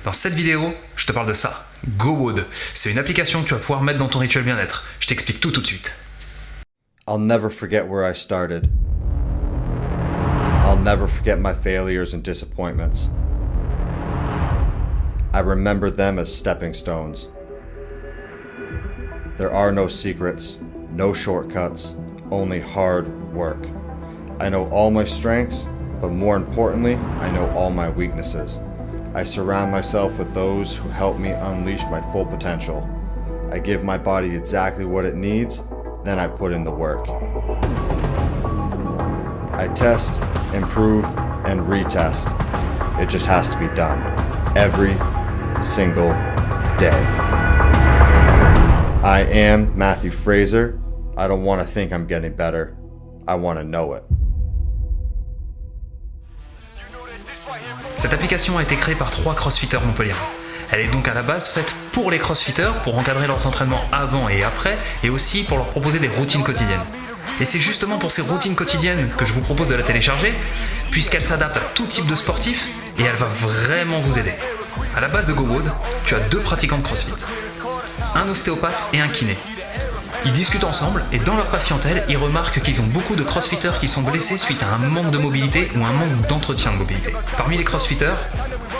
Dans cette vidéo, je te parle de ça, GoWOD. C'est une application que tu vas pouvoir mettre dans ton rituel bien-être. Je t'explique tout de suite. I'll never forget where I started. I'll never forget my failures and disappointments. I remember them as stepping stones. There are no secrets, no shortcuts, only hard work. I know all my strengths, but more importantly, I know all my weaknesses. I surround myself with those who help me unleash my full potential. I give my body exactly what it needs, then I put in the work. I test, improve, and retest. It just has to be done. Every single day. I am Matthew Fraser. I don't want to think I'm getting better. I want to know it. Cette application a été créée par 3 crossfitters montpelliérains. Elle est donc à la base faite pour les crossfitters, pour encadrer leurs entraînements avant et après, et aussi pour leur proposer des routines quotidiennes. Et c'est justement pour ces routines quotidiennes que je vous propose de la télécharger, puisqu'elle s'adapte à tout type de sportif et elle va vraiment vous aider. À la base de GoWOD, tu as 2 pratiquants de CrossFit, un ostéopathe et un kiné. Ils discutent ensemble et dans leur patientèle, ils remarquent qu'ils ont beaucoup de crossfitters qui sont blessés suite à un manque de mobilité ou un manque d'entretien de mobilité. Parmi les crossfitters,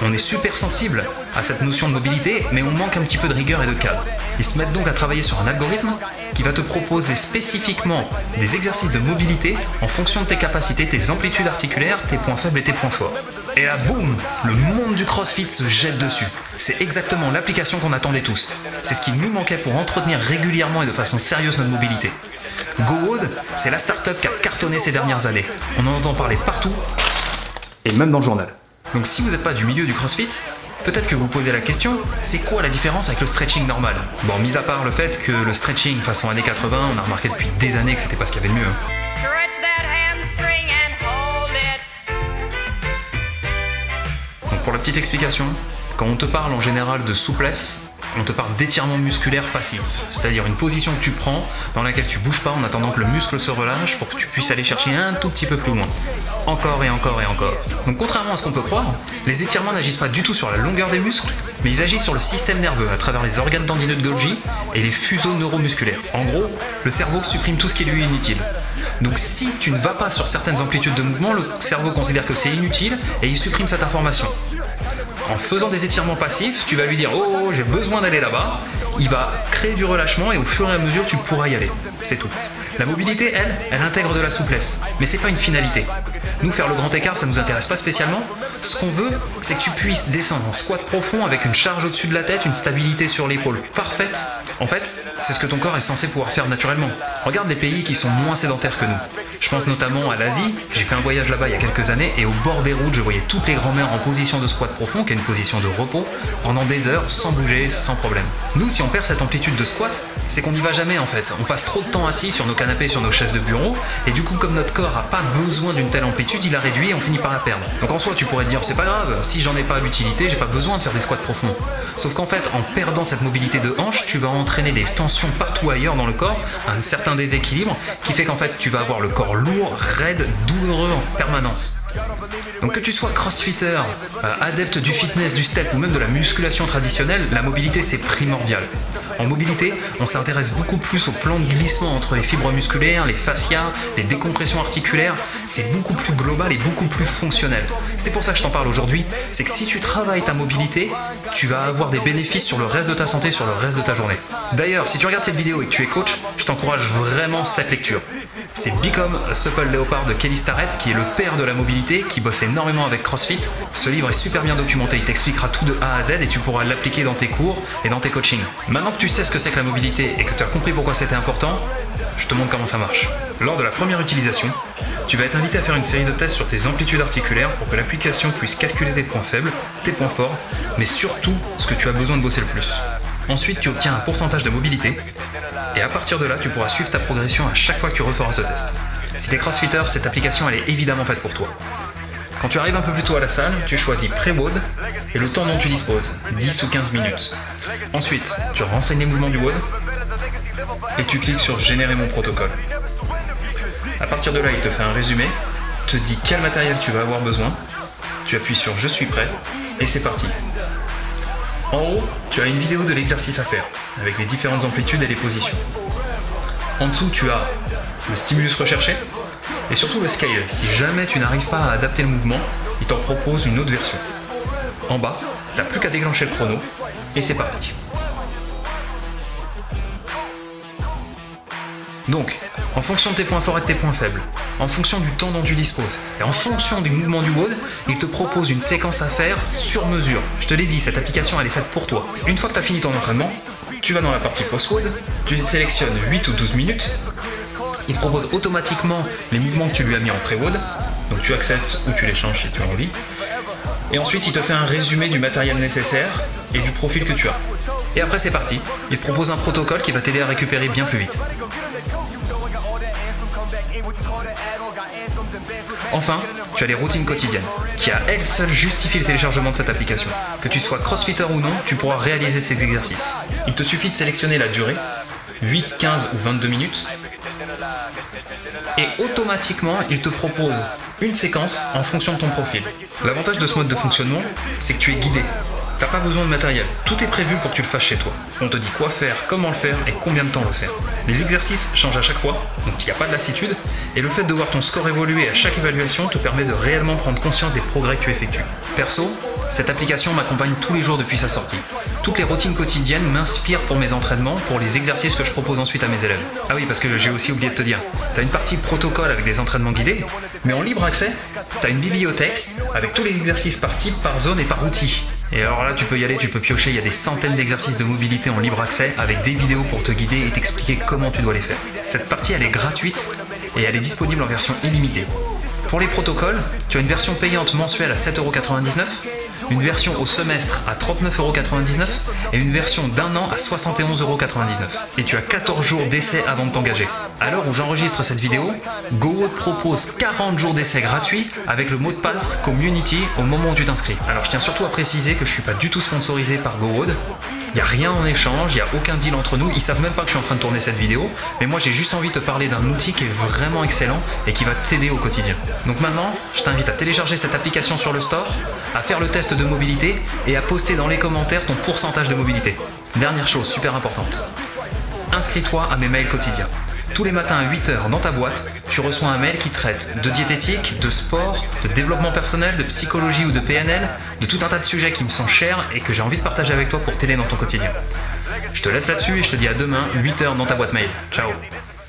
on est super sensible à cette notion de mobilité, mais on manque un petit peu de rigueur et de cadre. Ils se mettent donc à travailler sur un algorithme qui va te proposer spécifiquement des exercices de mobilité en fonction de tes capacités, tes amplitudes articulaires, tes points faibles et tes points forts. Et là, boum, le monde du CrossFit se jette dessus. C'est exactement l'application qu'on attendait tous. C'est ce qui nous manquait pour entretenir régulièrement et de façon sérieuse notre mobilité. GoWOD, c'est la start-up qui a cartonné ces dernières années. On en entend parler partout, et même dans le journal. Donc si vous n'êtes pas du milieu du CrossFit, peut-être que vous posez la question, c'est quoi la différence avec le stretching normal? Bon, mis à part le fait que le stretching façon années 80, on a remarqué depuis des années que c'était pas ce qu'il y avait de mieux. Donc pour la petite explication, quand on te parle en général de souplesse, on te parle d'étirement musculaire passif, c'est-à-dire une position que tu prends dans laquelle tu bouges pas en attendant que le muscle se relâche pour que tu puisses aller chercher un tout petit peu plus loin. Encore et encore et encore. Donc contrairement à ce qu'on peut croire, les étirements n'agissent pas du tout sur la longueur des muscles, mais ils agissent sur le système nerveux à travers les organes tendineux de Golgi et les fuseaux neuromusculaires. En gros, le cerveau supprime tout ce qui lui est inutile. Donc si tu ne vas pas sur certaines amplitudes de mouvement, le cerveau considère que c'est inutile et il supprime cette information. En faisant des étirements passifs, tu vas lui dire « Oh, j'ai besoin d'aller là-bas », il va créer du relâchement et au fur et à mesure, tu pourras y aller. C'est tout. La mobilité, elle intègre de la souplesse, mais c'est pas une finalité. Nous, faire le grand écart, ça nous intéresse pas spécialement. Ce qu'on veut, c'est que tu puisses descendre en squat profond avec une charge au-dessus de la tête, une stabilité sur l'épaule parfaite. En fait, c'est ce que ton corps est censé pouvoir faire naturellement. Regarde les pays qui sont moins sédentaires que nous. Je pense notamment à l'Asie. J'ai fait un voyage là-bas il y a quelques années et au bord des routes, je voyais toutes les grand-mères en position de squat profond, qui est une position de repos, pendant des heures, sans bouger, sans problème. Nous, si on perd cette amplitude de squat, c'est qu'on n'y va jamais en fait. On passe trop de temps assis sur nos canapés, sur nos chaises de bureau, et du coup, comme notre corps n'a pas besoin d'une telle amplitude, il la réduit et on finit par la perdre. Donc en soi, tu pourrais te dire, c'est pas grave, si j'en ai pas l'utilité, j'ai pas besoin de faire des squats profonds. Sauf qu'en fait, en perdant cette mobilité de hanche, tu vas entraîner des tensions partout ailleurs dans le corps, un certain déséquilibre, qui fait qu'en fait, tu vas avoir le corps lourd, raide, douloureux en permanence. Donc que tu sois crossfitter, adepte du fitness, du step ou même de la musculation traditionnelle, la mobilité c'est primordial. En mobilité, on s'intéresse beaucoup plus au plan de glissement entre les fibres musculaires, les fascias, les décompressions articulaires. C'est beaucoup plus global et beaucoup plus fonctionnel. C'est pour ça que je t'en parle aujourd'hui, c'est que si tu travailles ta mobilité, tu vas avoir des bénéfices sur le reste de ta santé, sur le reste de ta journée. D'ailleurs, si tu regardes cette vidéo et que tu es coach, je t'encourage vraiment cette lecture. C'est Become a Supple Leopard de Kelly Starrett, qui est le père de la mobilité, qui bosse énormément avec CrossFit. Ce livre est super bien documenté, il t'expliquera tout de A à Z et tu pourras l'appliquer dans tes cours et dans tes coachings. Maintenant que tu sais ce que c'est que la mobilité et que tu as compris pourquoi c'était important, je te montre comment ça marche. Lors de la première utilisation, tu vas être invité à faire une série de tests sur tes amplitudes articulaires pour que l'application puisse calculer tes points faibles, tes points forts, mais surtout ce que tu as besoin de bosser le plus. Ensuite, tu obtiens un pourcentage de mobilité et à partir de là, tu pourras suivre ta progression à chaque fois que tu referas ce test. Si t'es crossfitter, cette application elle est évidemment faite pour toi. Quand tu arrives un peu plus tôt à la salle, tu choisis pré-WOD et le temps dont tu disposes, 10 ou 15 minutes. Ensuite, tu renseignes les mouvements du WOD et tu cliques sur générer mon protocole. À partir de là, il te fait un résumé, te dit quel matériel tu vas avoir besoin, tu appuies sur je suis prêt et c'est parti. En haut, tu as une vidéo de l'exercice à faire, avec les différentes amplitudes et les positions. En dessous, tu as le stimulus recherché, et surtout le scale. Si jamais tu n'arrives pas à adapter le mouvement, il t'en propose une autre version. En bas, t'as plus qu'à déclencher le chrono, et c'est parti. Donc, en fonction de tes points forts et de tes points faibles, en fonction du temps dont tu disposes, et en fonction du mouvement du WOD, il te propose une séquence à faire sur mesure. Je te l'ai dit, cette application elle est faite pour toi. Une fois que tu as fini ton entraînement, tu vas dans la partie post-WOD, tu sélectionnes 8 ou 12 minutes, il te propose automatiquement les mouvements que tu lui as mis en pré-WOD, donc tu acceptes ou tu les changes si tu as envie, et ensuite il te fait un résumé du matériel nécessaire et du profil que tu as. Et après c'est parti, il te propose un protocole qui va t'aider à récupérer bien plus vite. Enfin, tu as les routines quotidiennes, qui à elles seules justifient le téléchargement de cette application. Que tu sois crossfitter ou non, tu pourras réaliser ces exercices. Il te suffit de sélectionner la durée, 8, 15 ou 22 minutes, et automatiquement, il te propose une séquence en fonction de ton profil. L'avantage de ce mode de fonctionnement, c'est que tu es guidé. T'as pas besoin de matériel, tout est prévu pour que tu le fasses chez toi. On te dit quoi faire, comment le faire et combien de temps le faire. Les exercices changent à chaque fois, donc il n'y a pas de lassitude, et le fait de voir ton score évoluer à chaque évaluation te permet de réellement prendre conscience des progrès que tu effectues. Perso, cette application m'accompagne tous les jours depuis sa sortie. Toutes les routines quotidiennes m'inspirent pour mes entraînements, pour les exercices que je propose ensuite à mes élèves. Ah oui, parce que j'ai aussi oublié de te dire, t'as une partie protocole avec des entraînements guidés, mais en libre accès, t'as une bibliothèque avec tous les exercices par type, par zone et par outil. Et alors là, tu peux y aller, tu peux piocher, il y a des centaines d'exercices de mobilité en libre accès avec des vidéos pour te guider et t'expliquer comment tu dois les faire. Cette partie, elle est gratuite et elle est disponible en version illimitée. Pour les protocoles, tu as une version payante mensuelle à 7,99 €, une version au semestre à 39,99 € et une version d'un an à 71,99 €. Et tu as 14 jours d'essai avant de t'engager. À l'heure où j'enregistre cette vidéo, GoWOD propose 40 jours d'essai gratuits avec le mot de passe Community au moment où tu t'inscris. Alors je tiens surtout à préciser que je ne suis pas du tout sponsorisé par GoWOD. Il n'y a rien en échange, il n'y a aucun deal entre nous, ils savent même pas que je suis en train de tourner cette vidéo, mais moi j'ai juste envie de te parler d'un outil qui est vraiment excellent et qui va t'aider au quotidien. Donc maintenant, je t'invite à télécharger cette application sur le store, à faire le test de mobilité et à poster dans les commentaires ton pourcentage de mobilité. Dernière chose super importante, inscris-toi à mes mails quotidiens. Tous les matins à 8 h dans ta boîte, tu reçois un mail qui traite de diététique, de sport, de développement personnel, de psychologie ou de PNL, de tout un tas de sujets qui me sont chers et que j'ai envie de partager avec toi pour t'aider dans ton quotidien. Je te laisse là-dessus et je te dis à demain, 8 h dans ta boîte mail. Ciao.